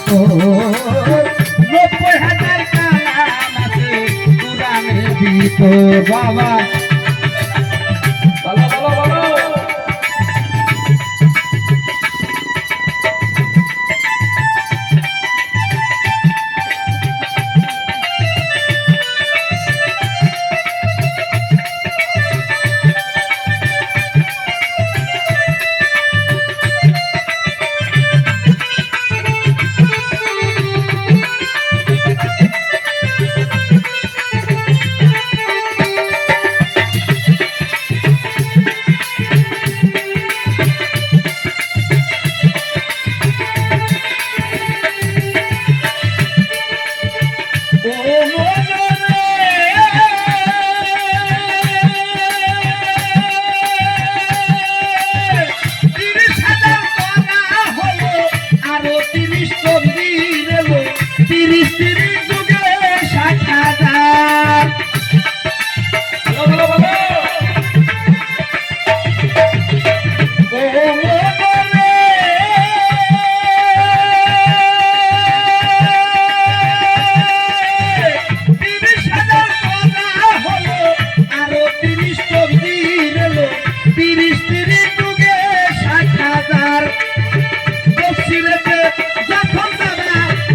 ভিতর 90,000 কালাম আছে কোরআনের ভিতর বাবা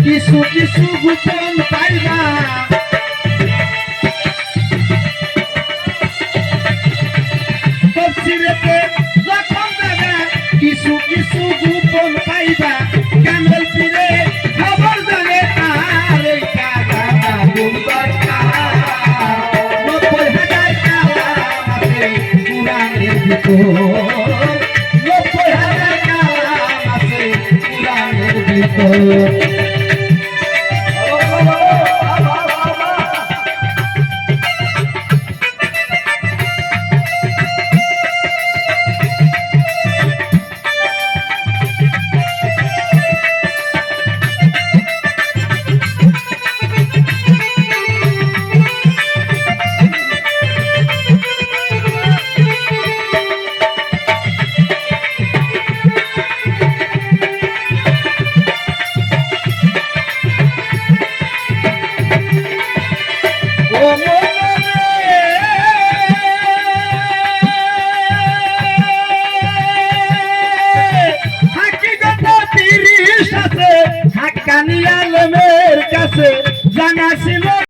কিছু কিছু গোপন পাইবা তফসিরেতে যখন যাবে কিছু কিছু গোপন পাইবা কামেল পীরে খবর দেবে তার এই কাগা গুনবার 90,000 কালাম আছে কোরআনের ভিতর 90,000 কালাম আছে কোরআনের ভিতর হাক্কানি আলেমের কাছে